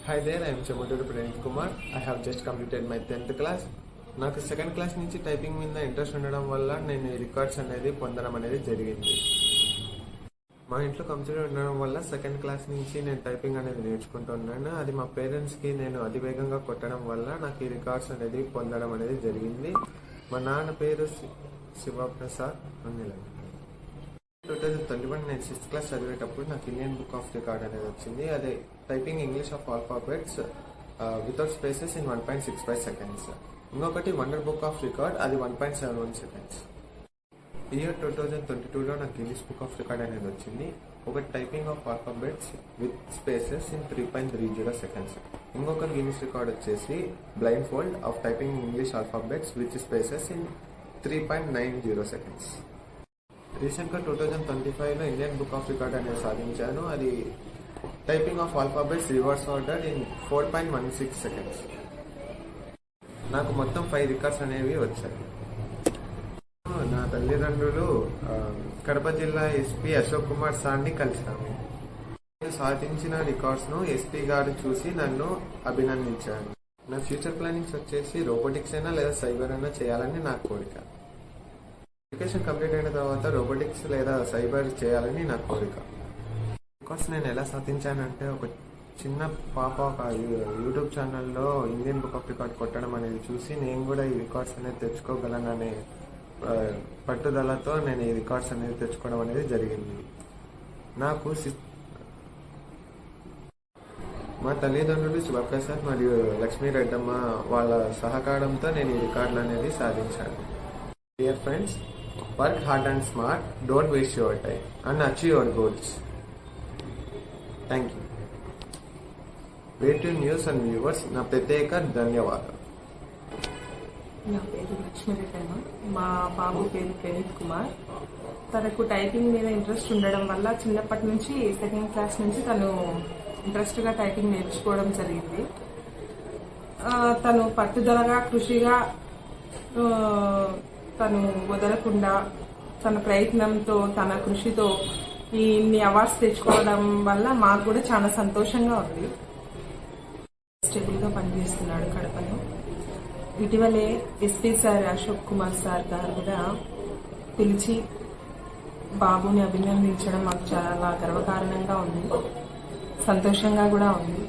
Hi there, I am Chamaduru Pranit Kumar. I have just completed my 10th class. నాకు second class నుంచి typing మీద interest ఉండడం వల్ల నేను రికార్డ్స్ అనేది పొందడం అనేది జరిగింది. మా ఇంట్లో కంప్యూటర్ ఉండడం వల్ల సెకండ్ క్లాస్ నుంచి నేను టైపింగ్ అనేది నేర్చుకుంటున్నాను. అది మా పేరెంట్స్కి నేను అతివేగంగా కొట్టడం వల్ల నాకు ఈ రికార్డ్స్ అనేది పొందడం అనేది జరిగింది. మా నాన్న పేరు శివప్రసాద్ అని. 2021 నేను 6th క్లాస్ చదివేటప్పుడు నాకు ఇండియన్ బుక్ ఆఫ్ రికార్డ్ అనేది వచ్చింది. అదే typing English of alphabets without spaces in 1.65 seconds. ఇంకొకటి వండర్ బుక్ ఆఫ్ రికార్డ్, అది 1.71 seconds. ఇయర్ 2022లో నాకు గిన్నిస్ బుక్ ఆఫ్ రికార్డ్ అనేది వచ్చింది. ఒకటి typing of alphabets with spaces in 3.30 seconds. ఇంకొక గిన్నిస్ రికార్డ్ వచ్చేసి blind fold of typing English alphabets with spaces in 3.90 seconds. రీసెంట్గా 2025లో Indian book of record అనేది సాధించాను. అది typing of alphabets reverse order in 4.16 seconds. నాకు మొత్తం 5 రికార్డ్స్ అనేవి వచ్చాయి. నా తల్లిదండ్రులు కడప జిల్లా ఎస్పీ అశోక్ కుమార్ సార్ని కలిశాను. నేను సాధించిన రికార్డ్స్ను ఎస్పీ గారు చూసి నన్ను అభినందించారు. నా ఫ్యూచర్ ప్లానింగ్స్ వచ్చేసి రోబోటిక్స్ అయినా లేదా సైబర్ అయినా చేయాలని నా కోరిక. ఎడ్యుకేషన్ కంప్లీట్ అయిన తర్వాత రోబోటిక్స్ లేదా సైబర్ చేయాలని నా కోరిక. రికార్డ్స్ నేను ఎలా సాధించానంటే, ఒక చిన్న పాప ఒక యూట్యూబ్ ఛానల్లో ఇండియన్ బుక్ ఆఫ్ రికార్డ్ కొట్టడం అనేది చూసి నేను కూడా ఈ రికార్డ్స్ అనేది తెచ్చుకోగలననే పట్టుదలతో నేను ఈ రికార్డ్స్ అనేది తెచ్చుకోవడం అనేది జరిగింది. నాకు మా తల్లిదండ్రులు శివప్రసాద్ మరియు లక్ష్మీ రెడ్డమ్మ వాళ్ళ సహకారంతో నేను ఈ రికార్డులు అనేది సాధించాను. Dear friends, work hard and smart, don't waste your time and achieve your goals. Thank you. వేటివ్ న్యూస్ అండ్ వ్యూవర్స్ నా ప్రత్యేక ధన్యవాదాలు. నా పేరు లక్ష్మీ రెడ్డమ్మ. మా బాబు పేరు ప్రణీత్ కుమార్. తనకు టైపింగ్ మీద ఇంట్రెస్ట్ ఉండడం వల్ల చిన్నప్పటి నుంచి సెకండ్ క్లాస్ నుంచి తను ఇంట్రెస్ట్గా టైపింగ్ నేర్చుకోవడం జరిగింది. తను పట్టుదలగా కృషిగా తను వదలకుండా తన ప్రయత్నంతో తన కృషితో ఇన్ని అవార్డ్స్ తెచ్చుకోవడం వల్ల మాకు కూడా చాలా సంతోషంగా ఉంది. స్టేబుల్గా పనిచేస్తున్నాడు కడపలో. ఇటీవలే SP sir Ashok Kumar sir గారు కూడా పిలిచి బాబుని అభినందించడం మాకు చాలా గర్వకారణంగా ఉంది, సంతోషంగా కూడా ఉంది.